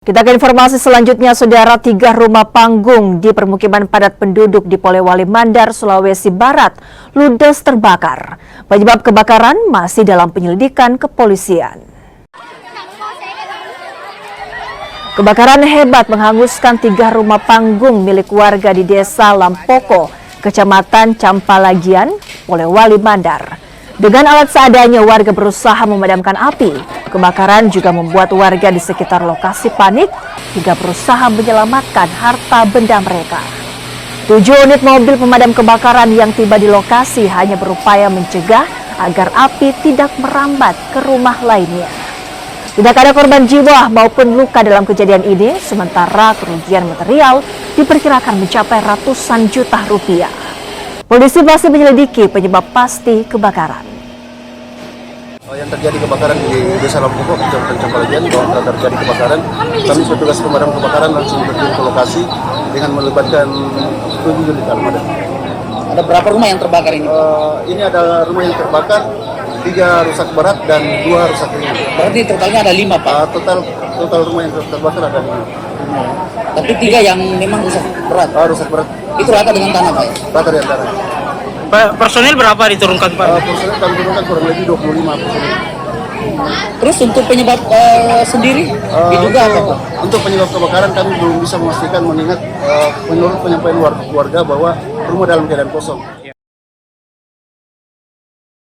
Kita ke informasi selanjutnya, Saudara. 3 rumah panggung di permukiman padat penduduk di Polewali Mandar, Sulawesi Barat, ludes terbakar. Penyebab kebakaran masih dalam penyelidikan kepolisian. Kebakaran hebat menghanguskan 3 rumah panggung milik warga di Desa Lampoko, Kecamatan Campalagian, Polewali Mandar. Dengan alat seadanya, warga berusaha memadamkan api. Kebakaran juga membuat warga di sekitar lokasi panik hingga berusaha menyelamatkan harta benda mereka. 7 unit mobil pemadam kebakaran yang tiba di lokasi hanya berupaya mencegah agar api tidak merambat ke rumah lainnya. Tidak ada korban jiwa maupun luka dalam kejadian ini, sementara kerugian material diperkirakan mencapai ratusan juta rupiah. Polisi masih menyelidiki penyebab pasti kebakaran. Yang terjadi kebakaran di Desa Lampoko, Kecamatan Campalagian, bahwa terjadi kebakaran, kami petugas pemadam kebakaran langsung terjun ke lokasi dengan melibatkan 7 unit armada. Ada berapa rumah yang terbakar ini? Ini ada rumah yang terbakar, 3 rusak berat dan 2 rusak ringan. Berarti totalnya ada 5, Pak? Total rumah yang terbakar ada 5. Tapi 3 yang memang rusak berat? Rusak berat. Itu rata dengan tanah, Pak? Rata dengan tanah. Personil berapa diturunkan, Pak? Personil kami turunkan kurang lebih 25 personil. Terus untuk penyebab sendiri diduga apa, Pak? Untuk penyebab kebakaran kami belum bisa memastikan, mengingat menurut penyampaian warga bahwa rumah dalam keadaan kosong.